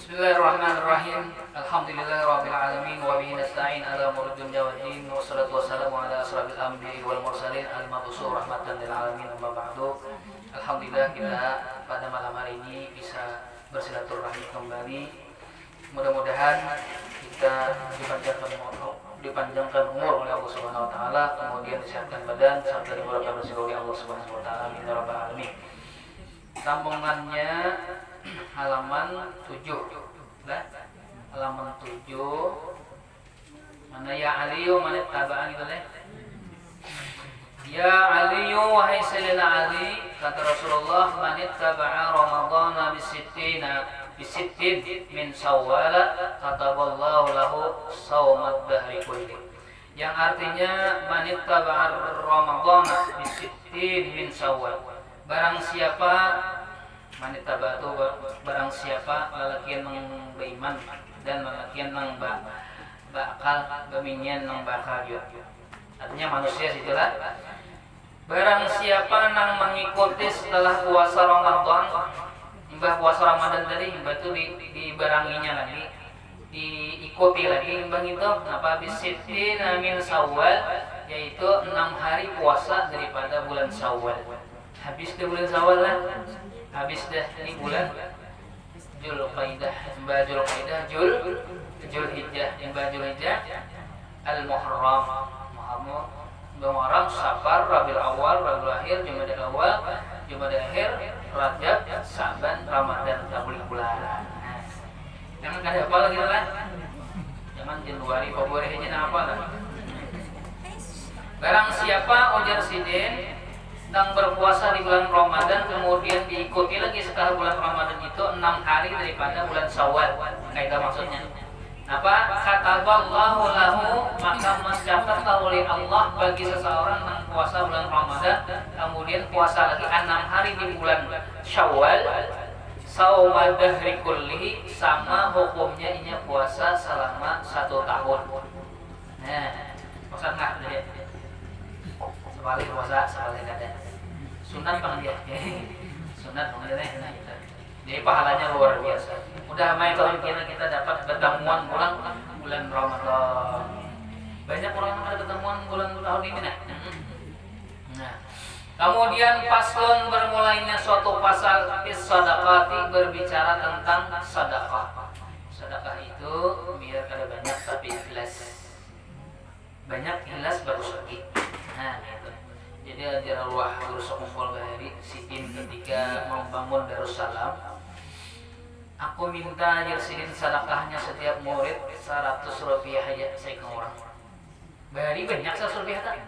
Bismillahirrahmanirrahim. Alhamdulillahirabbil alamin wa bihi nasta'in ala umuri dunya waddin. Wassalatu wassalamu ala asrofil anbiya'i wal mursalin al-mab'uts rahmatan lil alamin. Amma ba'du. Alhamdulillah kita pada malam hari ini bisa bersilaturahmi kembali. Mudah-mudahan kita dipanjangkan umur oleh Allah Subhanahu wa taala, kemudian disehatkan badan serta dimurahkan rezeki oleh Allah Subhanahu wa taala. Amin ya rabbal alamin. Sambungannya halaman 7. Halaman 7. Mana ya Aliyu mana tabaan itu deh. Ya Aliyu wahai Sayyidina Ali, kata Rasulullah, man ittaba'a Ramadhana bisittin min Syawal kataballahu lahu shaumat dahri kulli. Yang artinya man ittaba'a Ramadhana bisittin min Syawal. Barang siapa manita batu barang siapa lalakian nang beriman dan lalakian nang bakal beminyan nang bakal juga. Artinya manusia situlah. Barang siapa nang mengikuti setelah puasa Ramadan, imbah puasa Ramadan tadi imbah itu dibaranginya lagi, diikuti lagi imbah itu apa bisitin min Syawal, yaitu 6 hari puasa daripada bulan Syawal. Habis ke bulan Syawal lah. Habis dah ini bulan Zulqaidah, Zulhijjah, Zulhijjah, Al-Muharram, Muharram, Safar, Rabiul Awal, Rabiul Akhir, Jumadil Awal, Jumadil Akhir, Rajab, Sa'ban, Ramadan, bulan. Jangan kada apa lagi lah. Jangan Januari, Februari aja apa lah. Barang siapa ujar sidin sedang berpuasa di bulan Ramadan kemudian diikuti lagi setelah bulan Ramadan itu 6 hari daripada bulan Syawal. Kaidah maksudnya. Apa? Kataballahu lahu, maka mencatatlah oleh Allah bagi seseorang yang puasa bulan Ramadan kemudian puasa lagi 6 hari di bulan Syawal, sauma dahri kulli, sama hukumnya ini puasa selama 1 tahun. Nah, puasa enggak dia. Sebalik puasa, sebalik ada. Sunat bang dia. Sunat bang dia. Jadi pahalanya luar biasa. Udah main tahun kita dapat pertemuan bulan Ramadan. Banyak orang yang ada pertemuan bulan tahun ini nah. Kemudian paslon bermulainya suatu pasal sadaqati berbicara tentang sedekah. Sedekah itu biar kada banyak tapi ikhlas. Banyak ikhlas baru sedikit. Nah, gitu. Jadi ajar Allah Rasul kumpul bahari Sidin ketika membangun Darussalam. Aku minta ajar Sidin sedekahnya setiap murid 100 rupiah aja saya ke orang. Bahari banyak 100 rupiah tak?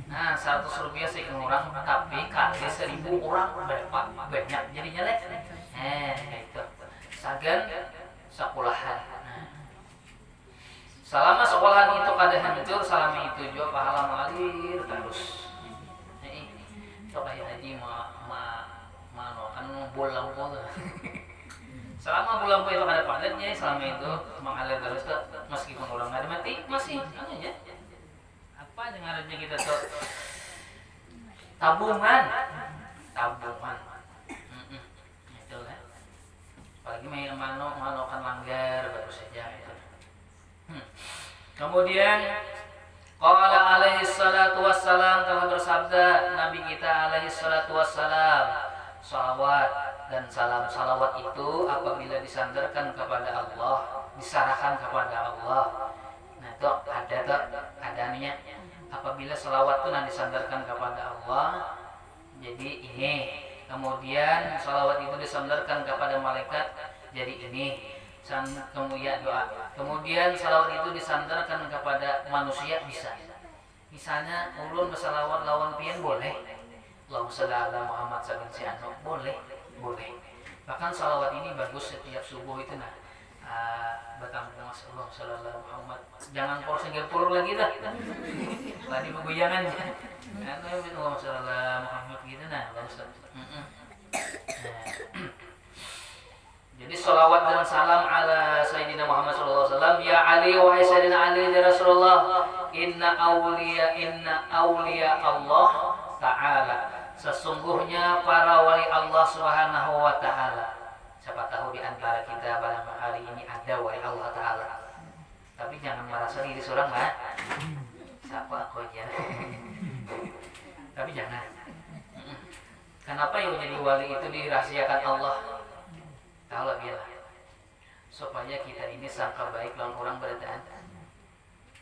Nah, 100 rupiah saya ke orang, tapi kali 1000 orang berapa banyak jadinya leh. Itu. Sagan sekolahan. Selama sekolahan itu kada hancur, selama itu juga pahala mengalir terus. Itu kayak haji kan bolang tuh. Selama bulan itu kada padatnya, selama itu mengalir terus tuh, meskipun orang ada mati masih aja. Apa yang harusnya kita tuh tabungan. Itu lah. Apalagi main mano kan langgar baru saja itu. Kemudian qala alaihi salatu wassalam, telah bersabda Nabi kita alaihi salatu wassalam, salawat dan salawat itu apabila disandarkan kepada Allah, diserahkan kepada Allah. Nah itu ada ininya. Apabila salawat itu disandarkan kepada Allah, jadi ini. Kemudian salawat itu disandarkan kepada malaikat, jadi ini. Kemudian doa. Kemudian salawat itu disandarkan kepada manusia bisa. Misalnya ulun bersalawat lawan pian boleh. Allahumma shalli ala Muhammad boleh. Bahkan salawat ini bagus setiap subuh itu nah. Bertambah Mas Allah sallallahu Muhammad. Jangan pur lagi dah. Tadi pegoyangan. Allahumma shalli ala Muhammad gitu nah. Jadi salawat dan salam ala Sayyidina Muhammad SAW. Ya Ali, wahai Sayyidina Ali ya Rasulullah, inna awliya Allah Ta'ala, sesungguhnya para wali Allah Subhanahu wa Ta'ala, Siapa tahu di antara kita pada hari ini ada wali Allah Ta'ala. Tapi jangan merasa diri seorang lah. Siapa aku aja. Tapi jangan. Kenapa yang jadi wali itu dirahasiakan Allah Ta'ala bilang? Supaya kita ini sangka baik lawan orang beritaan.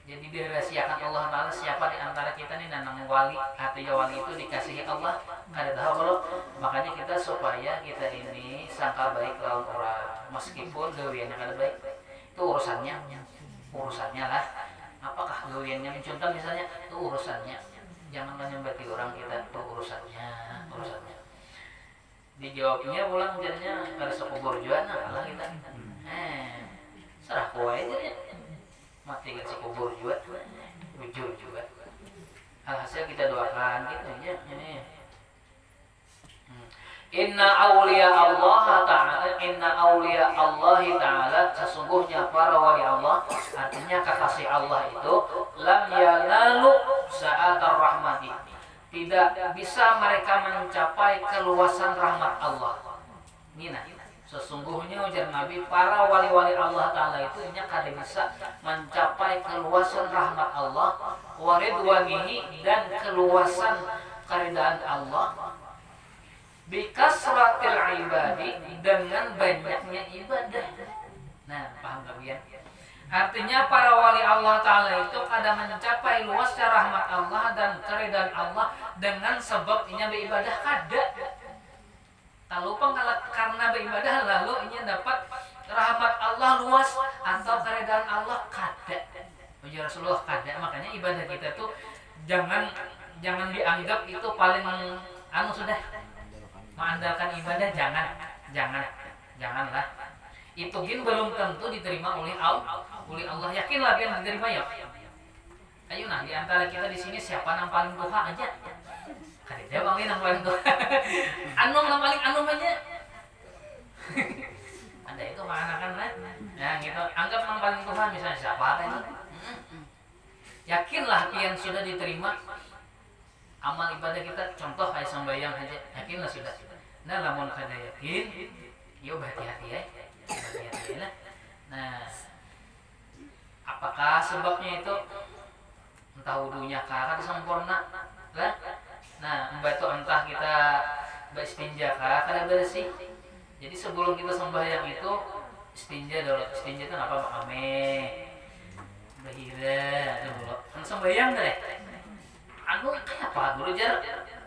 Jadi dirahasiakan Allah Ta'ala siapa di antara kita ini nanang wali. Artinya wali itu dikasihi Allah. Ada tahu kalau makanya kita supaya kita ini sangka baik lawan orang. Meskipun gawiannya kada baik, itu urusannya lah. Apakah gawiannya mencontoh misalnya, itu urusannya. Jangan menyembati orang kita, itu urusannya. Dijawabnya pulang jadinya kada sekubur juga, nah lah kita. Serah kowe aja. Mati kan sekubur juga, jujur juga. Alhasil kita doakan gitu aja ini. Inna awliya Allah Ta'ala sesungguhnya para wali Allah, artinya kekasih Allah itu lam yanalu sa'atar rahmati, tidak bisa mereka mencapai keluasan rahmat Allah. Nina, sesungguhnya ujar Nabi, para wali-wali Allah Ta'ala itu kada bisa mencapai keluasan rahmat Allah wa ridwanihi, dan keluasan keridaan Allah, bikasratil ibadi, dengan banyaknya ibadah. Nah, paham kalian? Artinya para wali Allah Ta'ala itu kada mencapai luasnya rahmat Allah dan keridaan Allah dengan sebabnya beribadah kada. Kalau karena beribadah lalu ini dapat rahmat Allah luas atau keridaan Allah kada. Ya Rasulullah kada. Makanya ibadah kita tuh jangan dianggap itu paling sudah mengandalkan ibadah, janganlah. Itu belum tentu diterima oleh Allah. Yakinlah biar diterima ya. Ayo nah, di antara kita di sini siapa yang paling tua aja? Kada bang ini yang paling tua. Anum aja. Ada itu menganakan lah. Nah gitu, anggap yang paling tua misalnya siapa itu. Yakinlah yang sudah diterima amal ibadah kita, contoh kayak sembahyang aja, yakinlah sudah. Nah lamun kada yakin, yo hati-hati ya. Nah, apakah sebabnya itu? Entah wudunya kada sempurna lah. Nah, entah kita beristinja kada bersih. Jadi sebelum kita sembahyang itu istinja dulu. Istinja itu apa? Ame, bahira dulu. Kan sembahyang deh. Kayak apa dulu jar?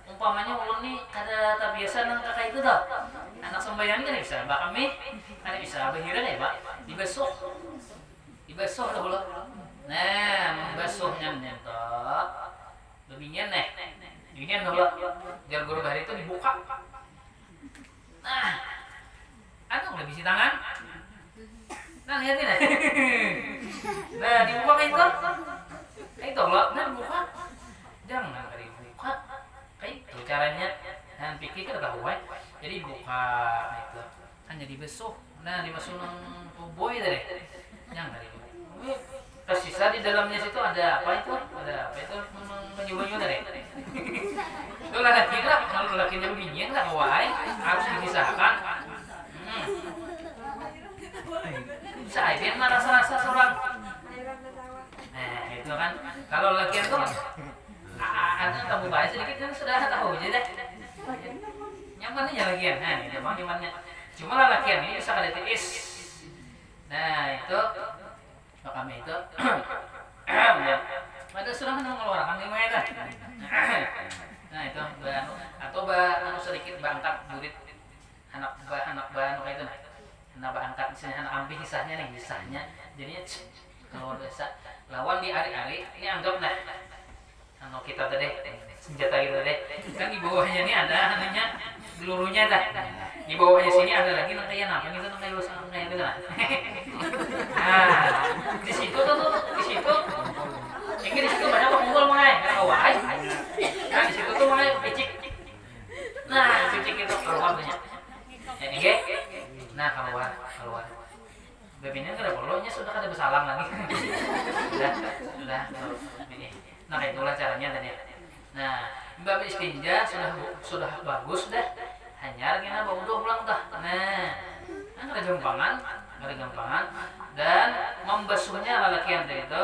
Umpamanya ulun nih kada terbiasa nang kakak itu dah. Anak sembahyang kan bisa, bakami kada bisa bahira ya, Pak. Dibasuh dulu. Nah, membasuhnya nyentok. Lebihnya nih. Ini dulu. Jar guru bahari itu dibuka. Nah, udah bisi tangan. Nah, lihat ini. Nah, dibuka kayak itu. Kayak itu loh, nah dibuka. Jangan dibuka. Kayak itu caranya. Nah, pikir kita tahu jadi buka itu. Kan jadi basuh. Nah, dimasuh nang boy tadi. Jangan dibuka. Tersisa di dalamnya situ ada apa itu? Ada apa itu? Menyumbang tadi. Itu laki lah, kalau lakinya begini enggak wae, harus dipisahkan. Bisa aja mah rasa-rasa seorang. Itu kan kalau laki itu ada tamu bahasa sedikit kan sudah tahu aja deh. Nyaman aja lakian. Nah, itu mah nyamannya. Cuma lakian ini bisa kada tiis. Nah, itu kami itu pada sudah mengeluarkan gimana? Nah itu atau sedikit bangkat burit anak kayak itu anak bangkat misalnya anak ambil kisahnya jadinya kalau desa lawan di hari-hari ini anggap kalau kita tadi senjata kita tadi kan di bawahnya ini ada namanya gelurunya di bawahnya sini ada lagi kayak apa gitu kayak lu kayak gitu di situ ini di situ banyak pengumpul mulai kawai. Nah di situ tuh mulai picik. Nah picik itu keluar banyak. Ini nah keluar. Begini kan ada perlunya sudah ada bersalam lagi. Sudah. Nah itulah caranya tadi. Nah bab istinja sudah bagus dah. Hanya kita bawa pulang dah. Nah ada gampangan dan membasuhnya lalakian itu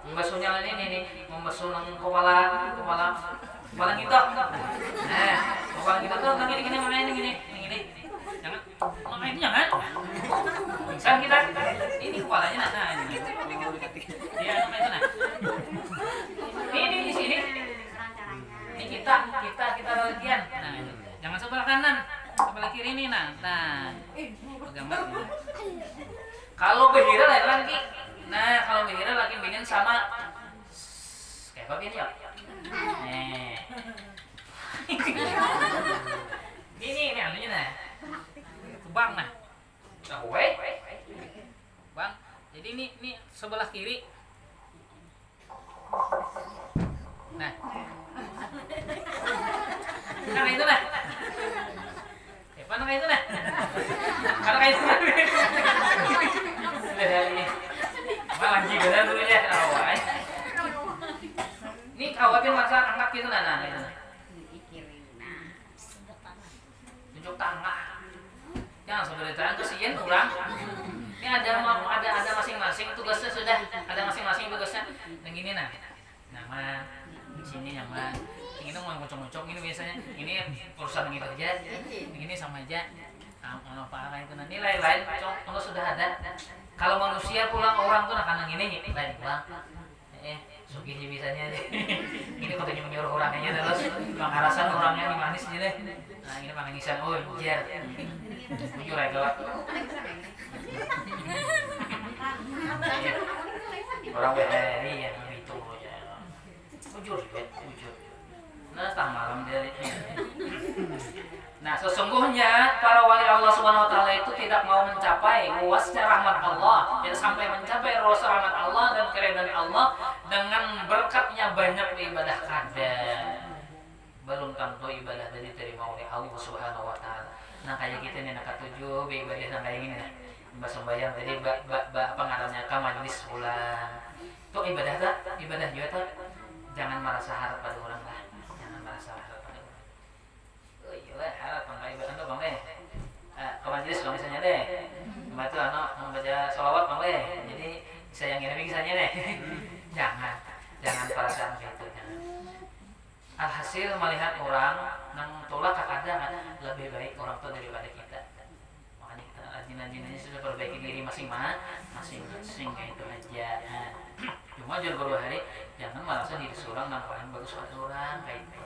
membasuhnya ini nih membasuh nang kepala kita kepala kita tuh kan gini makanya gini jangan makanya jangan pingsan kita ini kepalanya nah ini dia itu nah ini di sini ini kita lalakian nah ini jangan sebelah kanan sebelah kiri ini nah gambar ini. Kalau behira lain lagi. Nah, kalau behira lagi binin sama kayak apa ini ya? Ini anunya nah. Bang nah. Bang. Jadi ini sebelah kiri. Nah. Nah itu nah. Mana kayak itu nah? Mana kayak itu? Dari malah juga dulu ya awal. Ini kawatin masa angkat gitu nah itu. Tunjuk tangan. Jangan sebenarnya kesian orang. Ini ada masing-masing tugasnya sudah. Ada masing-masing tugasnya. Yang ini nah. Nama di sini nyaman. Ini mau ngocok-ngocok ini biasanya. Ini urusan gitu aja. Ini sama aja. Apa itu nanti lain-lain kalau sudah ada. Kalau manusia pulang orang tuh akan gini lain pulang. Sugih bisanya aja. Ini kok nyuruh orangnya terus pangarasan orangnya di manis aja deh. Nah, ini pangangisan jer. Jujur aja lah. Orang BRI yang itu ya. Jujur. Nah, malam dari. Nah, sesungguhnya para wali Allah Subhanahu wa taala itu tidak mau mencapai luasnya rahmat Allah, dan sampai mencapai luas rahmat Allah dan keridhaan Allah dengan berkatnya banyak ibadah kada. Belum tentu ibadah tadi diterima oleh Allah Subhanahu wa taala. Nah, kayak kita nih nak tujuh ibadah yang kayak gini nah. Mbak sembahyang tadi apa ngarannya ka majelis ulang. Itu ibadah juga tuh. Jangan merasa harap pada orang lah. Harap bang ibadah tuh bang deh ke majelis bang misalnya deh membantu anak membaca sholawat bang deh jadi sayangin lagi misalnya deh jangan perasaan gitu jangan. Alhasil melihat orang nang tolak kadang lebih baik orang tuh daripada kita, makanya kita rajin-rajin sudah perbaiki diri masing-masing kayak itu aja. Cuma jangan baru hari jangan merasa diri seorang nang paling bagus pada orang kayak gitu.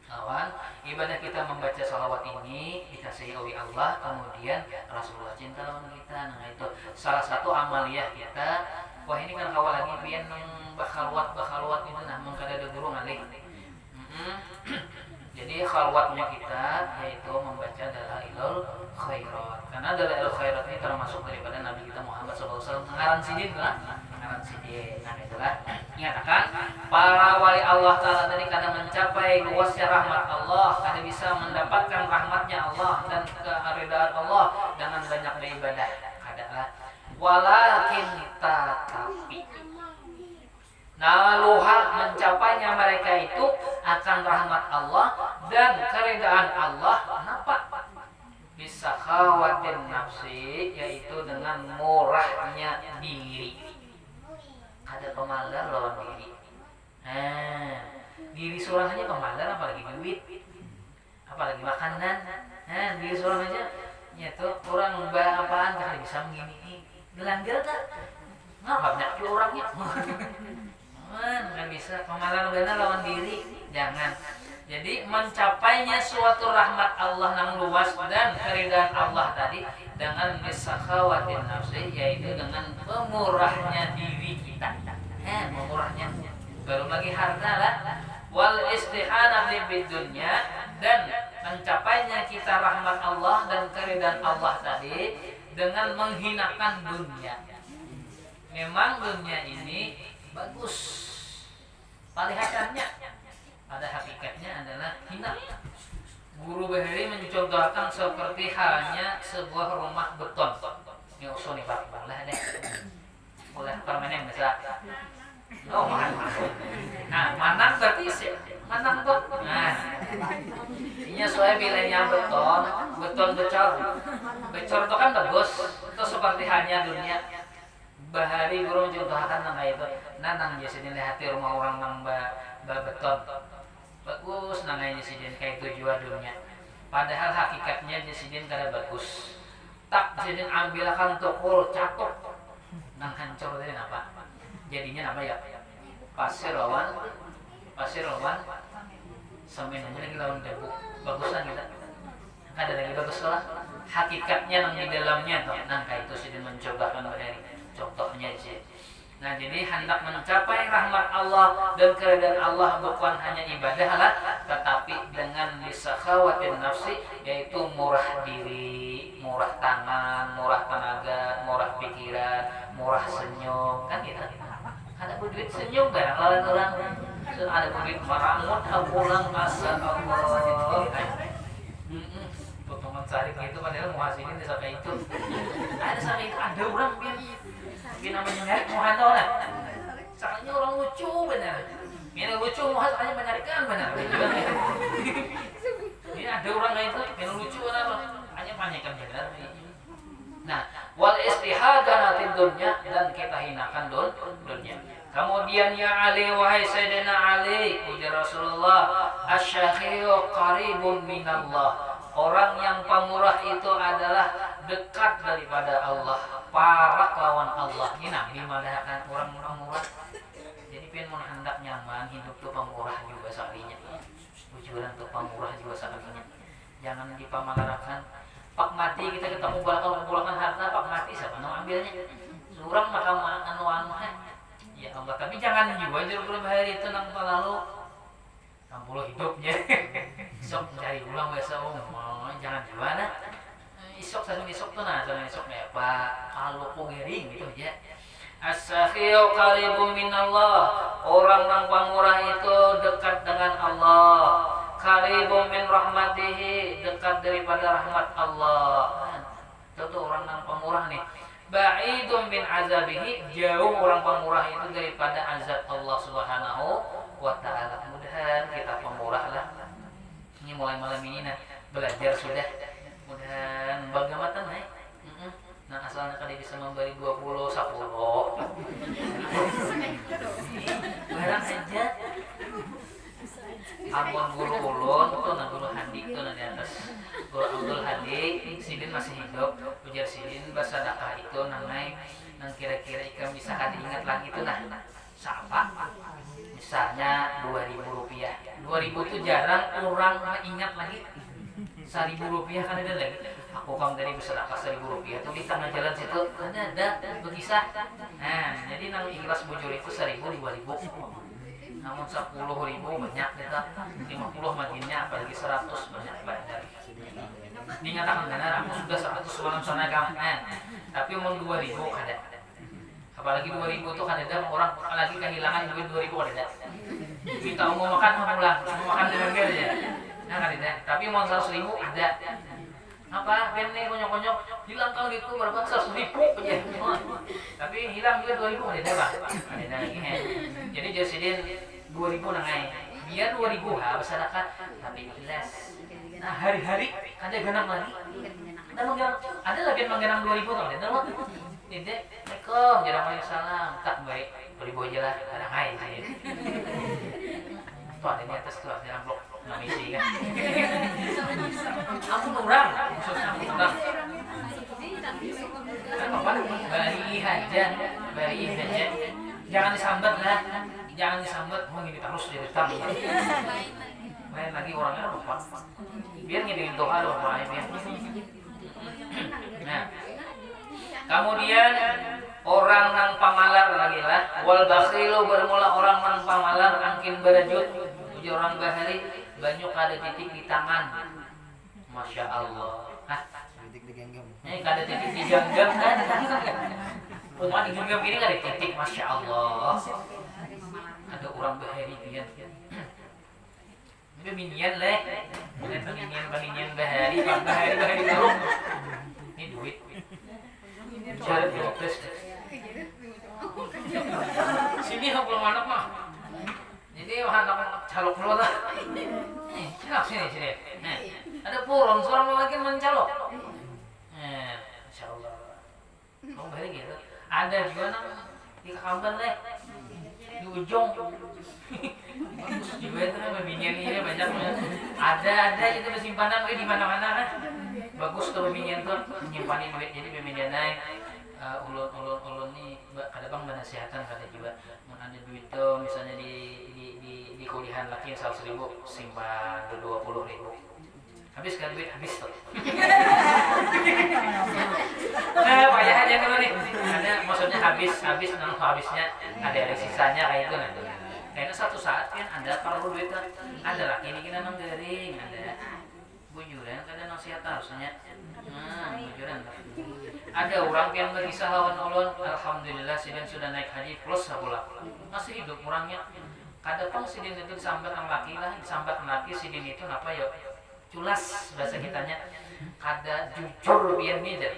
Lawan ibadah kita membaca salawat ini dikasihi oleh Allah, kemudian Rasulullah cinta lawan kita. Nah itu salah satu amaliyah kita. Wah ini kan kawal lagi pian bakhalwat itu nah mengkada ada guru ngalih. Jadi khalwatnya kita yaitu membaca dalailul khairat. Karena dalailul khairat ini termasuk daripada Nabi kita Muhammad SAW. Ngaran sidin lah. Nah itulah nyatakan para wali Allah Ta'ala tadi kadang mencapai luasnya rahmat Allah, kadang bisa mendapatkan rahmatnya Allah dan keridhaan Allah dengan banyak beribadah kadang walakin tapi naluha mencapainya mereka itu akan rahmat Allah dan keridhaan Allah kenapa? Bisa khawatir nafsi yaitu dengan murahnya diri. Ada pemalar lawan diri. Diri seorang aja pemalar, apalagi duit, apalagi makanan. Diri seorang aja, ya tuh orang mbak apaan kali bisa begini. Gelanggar tak? Ngapa banyak orangnya? Nggak bisa pemalar benar lawan diri, jangan. Jadi mencapainya suatu rahmat Allah yang luas dan keridhaan Allah tadi dengan bisakhawatin nafsi, yaitu dengan pemurahnya diri kita. Memurahnya. Belum lagi harta lah. Wal istihanah bid dunya, dan mencapainya kita rahmat Allah dan keridhaan Allah tadi dengan menghinakan dunia. Memang dunia ini bagus. Palihatannya pada hakikatnya adalah hina. Guru Bahari mencontohkan seperti halnya sebuah rumah beton. Ini usul nih Pak, lah deh. Oleh permanen bisa. Oh, manang. Nah, manang berarti manang tuh. Nah, ini soalnya bilangnya beton becor. Becor itu kan bagus. Itu seperti halnya dunia. Bahari guru mencontohkan nang itu. Nanang jadi hati rumah orang nang beton. Bagus nang ini sidin kayak tujuan dunia. Padahal hakikatnya sidin kada bagus. Tak sidin ambilkan tukul catok. Nang hancur tadi apa? Jadinya apa ya? Pasir lawan semen aja lagi lawan debu. Bagusan kita. Ada lagi bagus lah. Hakikatnya nang di dalamnya tuh. Nang kayak itu sidin mencobakan bahari. Contohnya aja. Nah, jadi hendak mencapai rahmat Allah dan keridhaan Allah bukan hanya ibadah lah, tetapi dengan bisakhawatin nafsi, yaitu murah diri, murah tangan, murah tenaga, murah pikiran, murah senyum, kan gitu. Ada duit senyum kan orang-orang, ada duit maramut pulang asa Allah. Potongan sari gitu padahal muhasinin desa kayak itu. Ada sampai itu ada orang biar namanya nyari muhasino lah. Soalnya orang lucu benar. Ini lucu muhasino hanya menyarikan benar. Ini ada orang lain itu yang lucu benar. Hanya panyakan benar. Nah, wal istihadanatid dunya dan kita hinakan dunia. Kemudian ya Ali wahai Sayyidina Ali ujar Rasulullah asy-syakhiyu qaribun minallah. Orang yang pemurah itu adalah dekat daripada Allah, parak lawan Allah. Ini Nabi mengatakan orang pemurah. Jadi pengen hendak nyaman hidup tuh pemurah juga sekalinya. Tujuan tuh pemurah juga sekalinya. Jangan dipamalarakan. Pak mati kita ketemu kumpulkan harta, pak mati siapa mau ambilnya? Surang maka anu ya Allah. Tapi jangan juga juru bahari itu nang lalu 60 hidupnya. Sok cari ulang besok jangan gimana isok tuh jangan isoknya Pak kalau pengering gitu aja. As-sakhiyu qaribun minallah. Orang yang pemurah itu dekat dengan Allah. Qaribun min rahmatihi, dekat daripada rahmat Allah. Itu orang yang pemurah nih. Ba'idun min azabihi, jauh orang pemurah itu daripada azab Allah Subhanahu wa ta'ala. Mudah-mudahan kita pemurah lah. Ini mulai malam ini belajar sudah. Mudah-mudahan bagaimana nah asalnya kali bisa memberi 20 10 barang aja. Ampun guru ulun tuh nah guru Hadi tuh di atas guru Abdul Hadi sidin masih hidup ujar sidin bersedekah itu nangai nang kira-kira ikam bisa kada ingat lagi tuh nah siapa misalnya 2.000 rupiah 2.000 tuh jarang orang ingat lagi 1.000 rupiah kan ada lagi. Aku kamu tadi bersedekah 1.000 rupiah tuh di tengah jalan situ ada berkisah. Nah, jadi nang ikhlas bujur itu 1.000 2.000. Namun 10.000 banyak kita 50 makinnya apalagi 100 banyak. Dinyatakan benar aku sudah 100 malam sana kamu. Tapi umum 2.000 ada. Apalagi 2.000 tuh kan ada orang lagi kehilangan duit 2.000 ada. Minta mau makan pulang, mau makan dengan aja. Nah kan ada. Tapi mau 100.000 ada. Apa ini konyok-konyok hilang kalau itu berapa 100.000 aja. Tapi hilang juga 2.000 ada Pak. Ada lagi jadi jasidin 2.000 nangai. Biar 2.000 bersedekah tapi ikhlas. Nah hari-hari ada ganang lagi. Ada lagi yang menggenang 2.000 tuh ada loh. Tidak, Assalamualaikum, Waalaikumsalam. Tak baik, 2.000 aja lah. Ada ngai sih. Tuh ada di atas tuh ada amplop. Misi kan. Aku kurang, maksudnya aku kurang. Apa? Bari aja. Jangan disambat lah. Jangan disambat. Mau gini terus jadi tam. Lain lagi orangnya lupa. Biar ngirim doa doa main ya. Nah, kemudian orang nang pamalar lagi lah. Wal bakhilu bermula orang nang pamalar angkin berajut. Uji orang bahari banyak ada titik di tangan. Masya Allah. Hah? Titik di genggam. Ada titik di genggam kan? Rumah di genggam ini ada titik. Masya Allah. Ada orang bahari dia. Itu minian leh. Minian bahari. Bahari baru. Ini duit. Jalan di office. Sini aku belum tadi gitu. Ada juga nang di Kakamban leh di ujung bagus juga itu pembinaan ini banyak ada itu simpanan di mana-mana kan bagus tuh pembinaan tuh menyimpanin duit jadi pembinaan naik ulun nih kadang menasihatan kada juga ada duit tuh misalnya di kuliahan laki 100.000 simpan 20.000 habis kan duit habis tuh payah aja dulu nih ada maksudnya habisnya ada sisanya kayak itu nanti karena satu saat kan ada perlu duit ada laki ini kita nang garing ada bujuran kada nasihat harusnya bujuran ada orang yang berkisah lawan ulun alhamdulillah sidin sudah naik haji plus sapula masih hidup orangnya kada pang sidin itu disambat ang laki lah disambat ang laki sidin itu apa ya culas bahasa kitanya kada jujur biar mider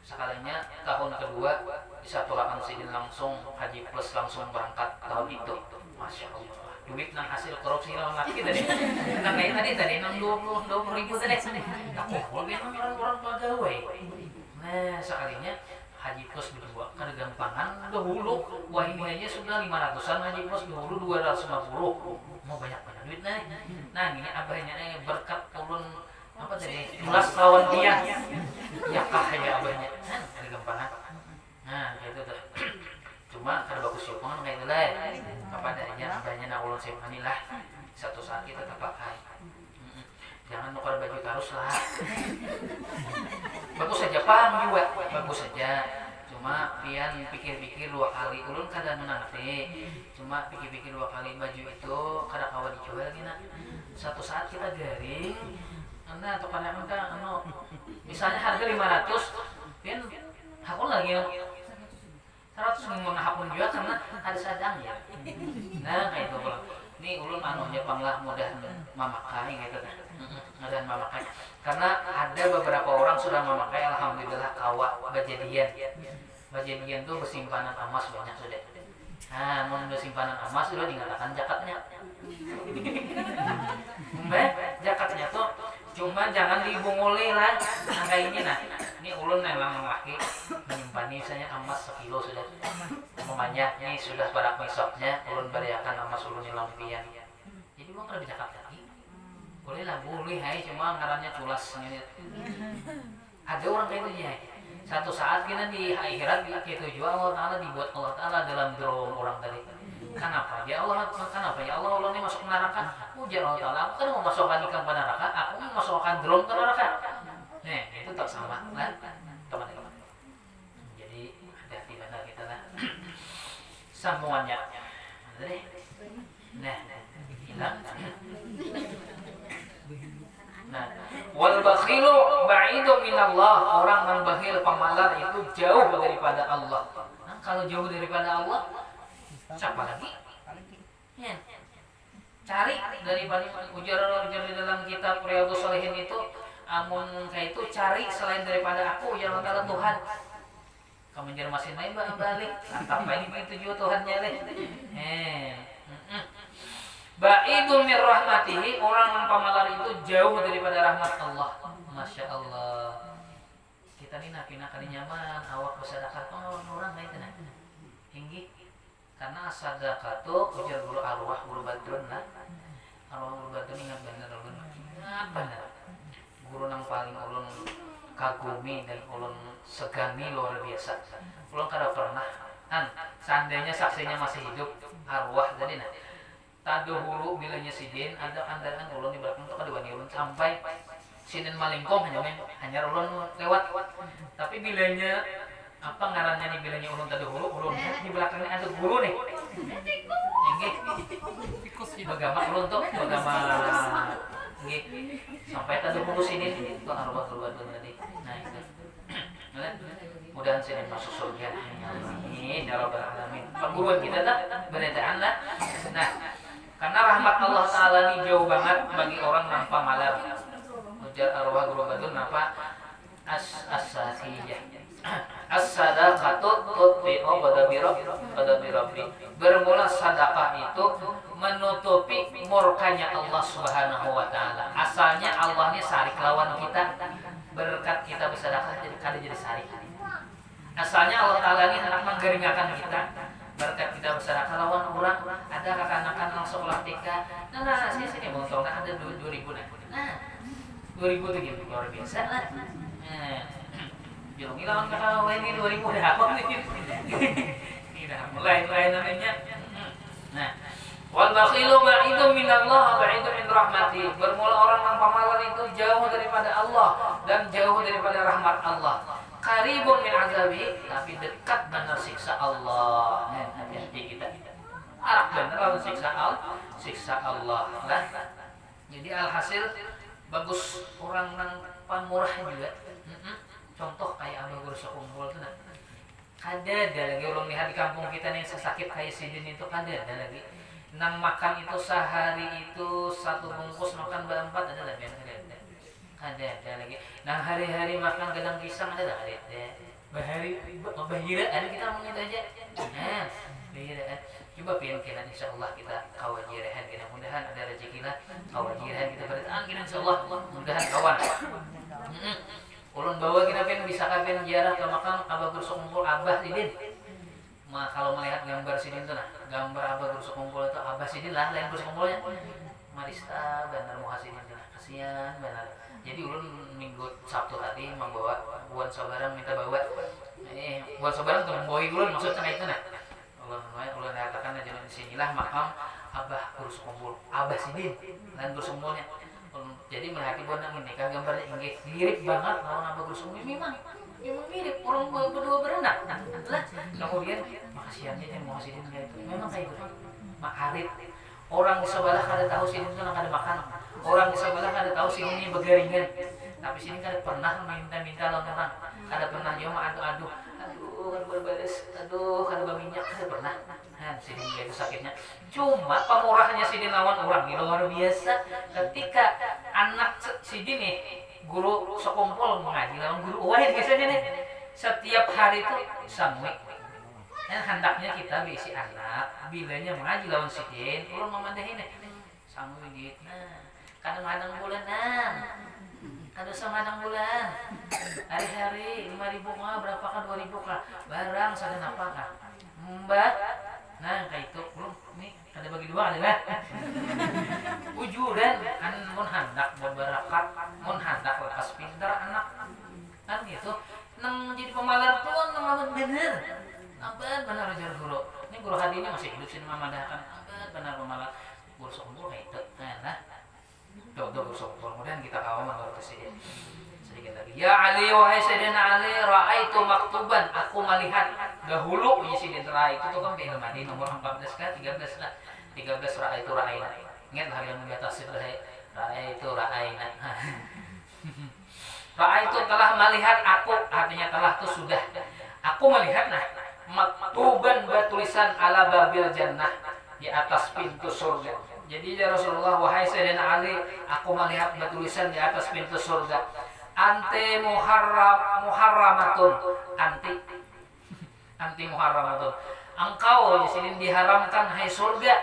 sekalinya tahun kedua disaturakan sidin langsung haji plus langsung berangkat tahun itu masya Allah duit nang hasil korupsi lawan laki tadi nang kayak tadi nang 20 ribu tadi aku lebih nang orang pegawai nah sekalinya haji plus berdua kada gampangan dahulu wah ini aja sudah 500an haji plus dahulu 250 mau banyak duit nah ini abahnya berkat ulun apa tadi tulas lawan dia ya kah ya abahnya kada gampangan nah gitu tuh cuma kada bagus yuk kayak itu lah kepadanya abahnya nak ulun simanilah satu saat kita terpakai jangan nukar baju terus lah bagus saja paham juga bagus saja cuma pian pikir-pikir 2 kali ulun kada menanti cuma pikir-pikir 2 kali baju itu kada kawa dijual lagi nak satu saat kita garing anda atau kadang kita misalnya harga 500 pian hakun lagi 100 ngomong hakun juga karena ada sadang ya nah kayak itu ini ulun anunya panglah mudah memakai gitu mudah memakai karena ada beberapa orang sudah memakai alhamdulillah kawa bajadian tuh bersimpanan emas banyak sudah nah mau bersimpanan emas sudah dikatakan jakatnya jakatnya tuh cuma jangan dibunguli lah nah kayak ini nah ini ulun memang laki menyimpan misalnya emas 1 kilo sudah memanya ini sudah barak mesoknya ulun beriakan emas ulun yang lampian jadi uang kada bercakap lagi boleh lah boleh hai cuma ngarannya culas ada orang kayak itu ya satu saat kita di akhirat kita juga Allah Ta'ala dibuat Allah Ta'ala dalam drum orang tadi kenapa ya Allah ini masuk neraka ujar Allah Ta'ala aku kan mau masukkan ikan ke neraka aku mau masukkan drum ke neraka nah itu tak sama lah teman-teman jadi hati-hati benar kita lah sambungannya nah hilang nah wal bakhilu ba'idu minallah orang yang bakhil pemalar itu jauh daripada Allah nah, kalau jauh daripada Allah siapa lagi ya. Cari daripada ujar di dalam kitab Riyadhus Shalihin itu amun kayak itu cari selain daripada aku ujar Allah Tuhan kamu jar masih naik balik apa ini itu juga Tuhannya leh Ba'idun mir rahmatihi orang yang pamalar itu jauh daripada rahmat Allah masya Allah kita ini napina kali nyaman awak bersedekah orang lain tenang tinggi karena sedekah tuh ujar guru arwah guru badrun lah arwah guru badrun ingat bener ulun bener guru yang paling ulun kagumi dan ulun segani luar biasa ulun kada pernah seandainya saksinya masih hidup arwah jadi nah tadu hulu bilanya sidin ada andaran ulun di belakang tuh kedua ulun sampai sidin malingkong hanya ulun lewat tapi bilanya apa ngarannya nih bilanya ulun tadu hulu ulun di belakangnya ada guru nih nggih bagama ulun tuh bagama nggih sampai tadu hulu sidin itu arwah keluar tadi nah itu mudah-mudahan sidin masuk surga amin ya rabbal alamin perguruan kita dah beredaan lah nah karena rahmat Allah Ta'ala ini jauh banget bagi orang yang pamalar ujar arwah guru badun apa as-sadaqatu tutfi'u ghadabi rabbi bermula sedekah itu menutupi murkanya Allah Subhanahu wa taala asalnya Allah ini sarik lawan kita berkat kita bersedekah jadi kan dilestari. Asalnya Allah Ta'ala ini hendak menggaringakan kita berkat kita bersedekah lawan orang ada kakak-kakak langsung sekolah TK. Nah sini montong ada 2000 nah 2000 tuh gitu luar biasa lah. Jangan lawan kakak ini 2000 udah apa nih? Ini dah mulai namanya. Nah, wal bakhilu ba'idun minallah ba'idun min rahmati. Bermula orang yang pemalas itu jauh daripada Allah dan jauh daripada rahmat Allah. Qaribun min azabi, tapi dekat benar siksa Allah. Hati-hati kita. Arah benar siksa Allah. Nah, jadi alhasil bagus orang yang pamurah juga. Contoh kayak Abah Guru Sekumpul itu nah. Ada lagi orang lihat di kampung kita nih sesakit kayak sidin itu ada lagi. Nang makan itu sehari itu satu bungkus makan berempat ada lagi. Ada lagi. Nah hari-hari makan gedang pisang ada. Bahira ada kita ngomongin aja. Nah, bahira. Coba pian-pian insyaallah kita kawajirahan kita mudahan ada rezeki lah. Kawajirahan kita beritaan kita insyaallah mudahan kawan. Ulun bawa kita pian bisa kapan ziarah ke makam Abah Guru Sekumpul Abah Sidin. Kalau melihat gambar Sidin tuh nah, gambar Abah Guru Sekumpul itu Abah Sidin lah lain Guru Sekumpulnya. Marista benar Muhasidin tuh nah, kasihan benar. Jadi ulun minggu Sabtu tadi membawa buan sabarang minta bawa. Buan sabarang tuh membawa ulun maksudnya itu nah. Ulun katakan aja di sinilah makam Abah Guru Sekumpul Abah Sidin dan Guru Sekumpulnya. Jadi melihati buan yang ini kan gambarnya inggih mirip banget lawan Abah Guru Sekumpul memang mirip orang berdua beranak. Lah kemudian makasihannya yang mau Sidin kayak itu memang kayak itu. Makarib orang di sebelah kada tahu Sidin itu kada makan. Orang di sebelah kada tahu Sidin ini begaringan. Tapi Sidin kada pernah minta lawan orang. Kada pernah dia mah adu-adu. Aduh, berberes. Aduh, kada berminyak kada pernah. Nah, Sidin itu sakitnya. Cuma pemurahnya Sidin lawan orang ini luar biasa. Ketika anak Sidin nih Guru Sekumpul mengaji lawan Guru Wahid biasanya nih. Setiap hari itu sampai hendaknya kita bisi anak bilanya mengaji lawan Sidin ulun memandahin sampai gitu. Nah, kadang-kadang bulanan kada semadang bulan hari-hari 5.000 kah berapa kah 2.000 kah barang sada napa kah mbak. Nah kayak itu belum nih ada bagi dua ada lah ujuran kan mun handak berbarakat mun handak lekas pintar anak kan gitu nang jadi pemalar tuh nang bener apa benar ajar guru ini guru hadi ini masih hidup sini memandahkan apa benar pemalar Guru Sekumpul kayak itu nah Guru Sekumpul kemudian kita kawan menurut Sidin sedikit lagi ya Ali wahai Sayyidina Ali ra'aitu maktuban aku melihat dahulu ini Sidin Rai itu kan film Madi nomor 14 kah 13 lah 13 ra'aitu ra'aina ingat hari yang membatasi ra'aitu ra'aina ra'aitu telah melihat aku artinya telah itu sudah aku melihat nah maktuban bertulisan ala babil jannah di atas pintu surga. Jadi ya Rasulullah wahai Sayyidina Ali aku melihat bertulisan di atas pintu surga anti muharramatun anti muharramatun engkau di sini diharamkan hai surga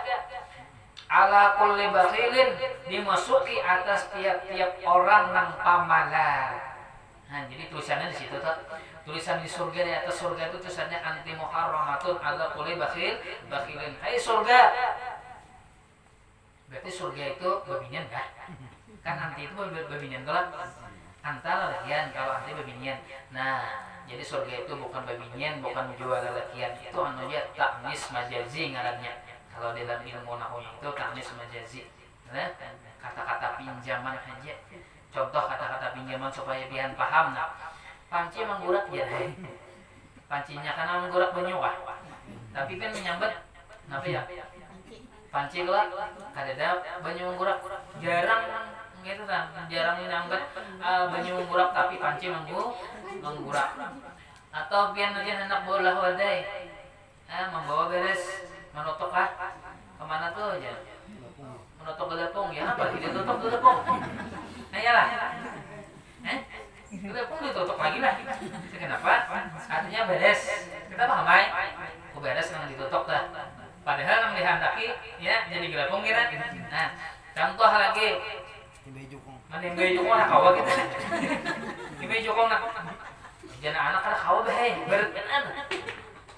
ala kulli bakhilin dimasuki atas tiap-tiap orang nang pamalar. Nah jadi tulisannya di situ tuh tulisan di surga di atas surga itu tulisannya anti muharramatun ala kulli bakhilin hai surga. Berarti surga itu babinian kan anti itu babinian kalau antara lelakian kalau anti babinian. Nah jadi surga itu bukan babinian bukan jual lelakian itu anunya taknis majazi ngarannya kalau dalam ilmu nahwu itu taknis majazi. Nah kata-kata pinjaman aja contoh kata-kata pinjaman supaya pian paham. Nah panci menggurak ya pancinya karena menggurak benyuah tapi kan menyambat apa ya panci kelak kadada banyu menggurak jarang gitu kan jarang menyambat banyu menggurak tapi panci menggurak atau pian aja hendak bola wadai membawa beres menutup kemana tuh aja menutup gelepung ya apa tidak tutup gelepung nah iyalah gelepung ditutup lagi lah kenapa artinya beres kita paham baik aku beres yang ditutup lah padahal yang dihendaki ya jadi gelepung kira. Nah contoh lagi menimbe jukung lah kawa kita nimbe jukung nak Jangan anak kada kawa bae, berat kan.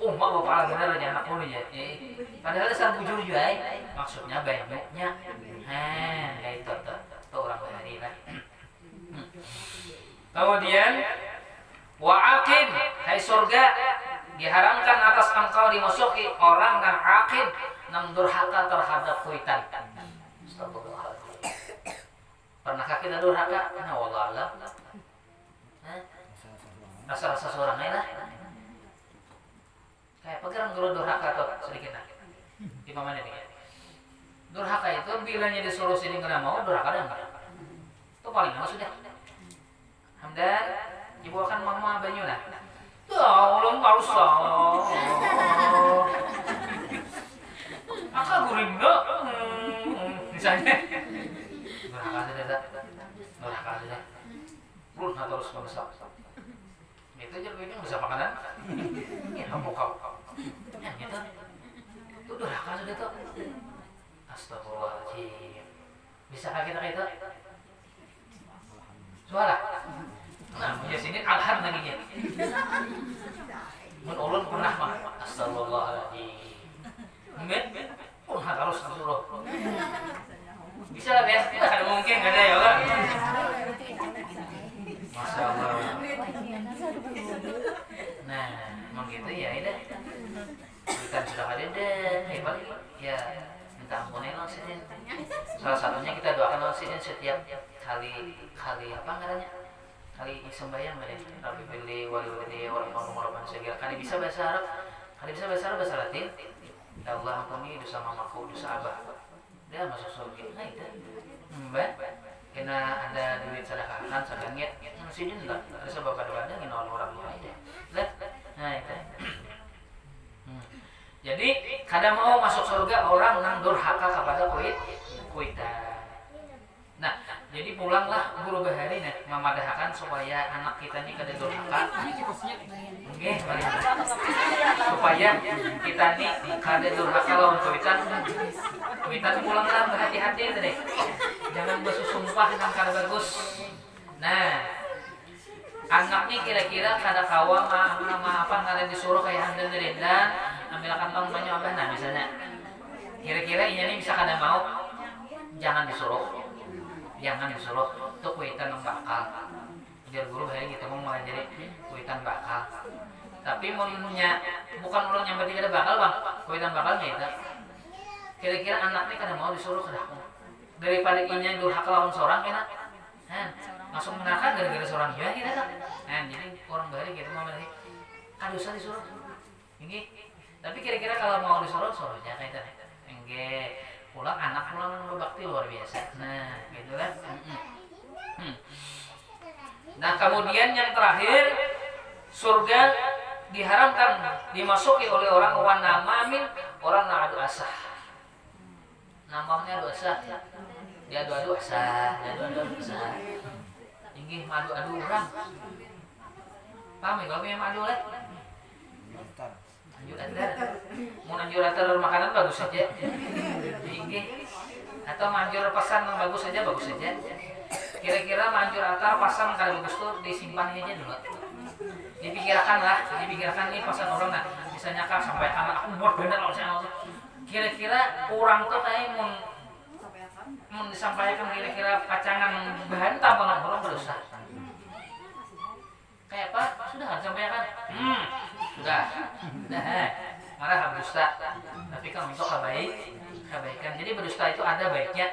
Mak bapak lagi bener aja anak pun ya. Padahal dasar bujur juga maksudnya banyaknya. Kayak itu tuh orang Bahari lah. Kemudian wa'aqid, hai surga diharamkan atas engkau dimasuki orang yang aqid, yang durhaka terhadap kuitan. Astagfirullahaladzim. Pernahkah kita durhaka? Nah, wallah alam. Rasa-rasa seorang lah. Kayak pegang dulu durhaka tuh sedikit nak. Di mana nih? Durhaka itu bilanya disuruh sini nggak mau, durhaka dah enggak. Itu paling mana sudah. Hamdan, ibu akan mama banyu lah. Tuh, ulun harus Maka gurinda. Misalnya. Durhaka sudah. Durhaka sudah. Belum terus memesak. Itu aja lebih bisa makanan. Ya kamu kau. Ya gitu. Itu durhaka sudah tuh. Astagfirullahaladzim. Bisakah kita itu? Suara. Nah, punya sini alham lagi nya. Mun ulun pernah mah. Astagfirullahaladzim. Enggak? Pun harus disuruh. Bisa lah ya? Ada mungkin enggak ada ya kan? Masya Allah. Nah, emang gitu ya ini. Kita sudah ada deh, hebat ya. Minta ampunin langsung. Salah satunya kita doakan langsung setiap kali apa namanya? Kali sembahyang mereka. Rabbi pilih wali orang segala. Kali bisa bahasa Arab, bahasa Latin. Ya Allah ampuni dosa mamaku, dosa abah. Dia masuk surga. Nah itu. Mbak. Kena ada duit sedekahkan sedangnya sini enggak ada sebab kadang-kadang ini orang lain ya. Nah itu. Jadi kadang mau masuk surga orang yang durhaka kepada kuitan. Nah, jadi pulanglah guru Bahari memadahkan supaya anak kita ini kada durhaka. Nggih, supaya kita ini kada durhaka lawan kuitan. Kuitan pulanglah berhati-hati tadi. Jangan bersumpah yang kada bagus. Nah, anak nih kira-kira kada kawa apa kada disuruh kayak Hamdan dan ambil kantong banyak abah nah misalnya. Kira-kira ini bisa kada mau, jangan disuruh. Itu kuitan yang bakal. Biar guru Bahari gitu mau jadi kuitan bakal. Tapi menurutnya bukan orang yang berarti kada bakal bang, kuitan bakalnya itu. Kira-kira anak nih kada mau disuruh kada. Daripada inya durhaka lawan seorang enak. Langsung menakan gara-gara seorang juga kita tak. Jadi orang Bahari gitu mau berarti kadosa disuruh. Ini tapi kira-kira kalau mau disuruhnya kayak tadi. Enggak. Pulang berbakti luar biasa. Nah, gitu kan. Nah, kemudian yang terakhir surga diharamkan dimasuki oleh orang wanamamin, orang yang adu asah. Nampaknya adu asah. Dia adu asah. Inggih madu-adu orang. Paham ya kalau punya madu lah? Anjur atar. Mau anjur atar makanan bagus saja. Inggih. Atau manjur pesan yang bagus saja. Kira-kira manjur atar pasang kalau bagus tuh disimpan aja dulu. Dipikirkan nih pesan orang nah. Misalnya kan sampai anak aku buat bener kalau kira-kira orang tuh kayak mau disampaikan kira-kira pacangan bahan tambahan orang berusaha. Kayak apa? Sudah kan sampaikan? Sudah. Marah berdusta. Tapi kalau untuk kebaikan. Jadi berdusta itu ada baiknya,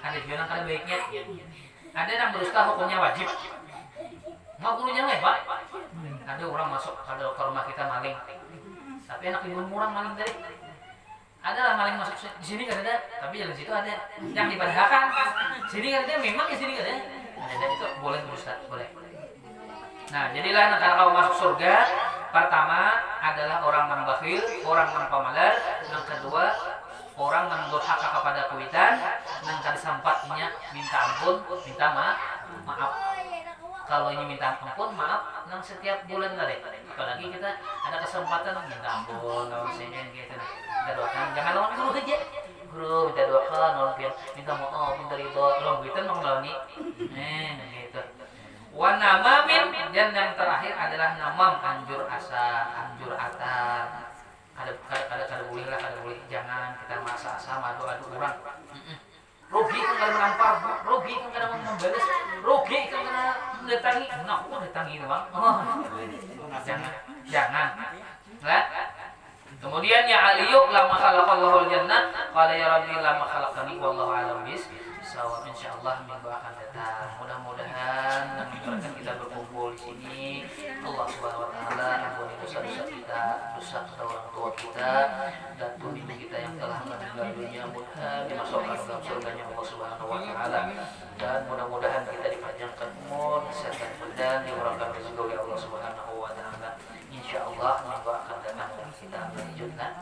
ada juga yang kada baiknya. Ada yang berdusta hukumnya wajib. Nggak gurunya nggak pak? Ada orang masuk ke rumah kita maling. Tapi anak ibu murang maling tadi. Ada lah maling masuk di sini kan ada, tapi jalan situ ada. Yang dipadahkan sini kan ada, memang di sini kan ada. Ada itu boleh berdusta, boleh. Nah, jadilah kalau masuk surga, pertama adalah orang yang bakhil, orang yang pemalas, yang kedua orang yang durhaka kepada kuitan, yang keempatnya minta ampun, minta maaf. Kalau ini minta ampun, maaf, yang setiap bulan tadi. Apalagi kita ada kesempatan minta ampun, kalau saya gitu. Kita doakan, jangan lawan guru aja. Guru minta doakan, orang minta maaf, minta ridho, orang kuitan mau ngelawani. Gitu. Wanamamin dan yang terakhir terakhir adalah namam, anjur asa, anjur atar. Kada boleh lah, kada boleh. Jangan kita masak asa adu orang. Rugi kan kada menampar, rugi kan kada membalas, rugi kan kada mendatangi. Nah, datangi bang. Jangan. Nah. Kemudian ya Aliyu lama khalaqallahu al-jannah qala ya rabbi lama khalaqani wallahu a'lam bissawab. Insyaallah minggu akan datang. Mudah-mudahan dengan kita berkumpul di sini Allah Subhanahu wa taala ampuni dosa-dosa kita, dosa orang tua kita dan ibu kita yang telah meninggal dunia, mudah dimasukkan dalam surganya Allah Subhanahu wa taala. Dan mudah-mudahan kita dipanjangkan umur, kesehatan badan, dimurahkan rezeki oleh Allah Subhanahu wa taala. Insyaallah minggu akan datang kita lanjutkan.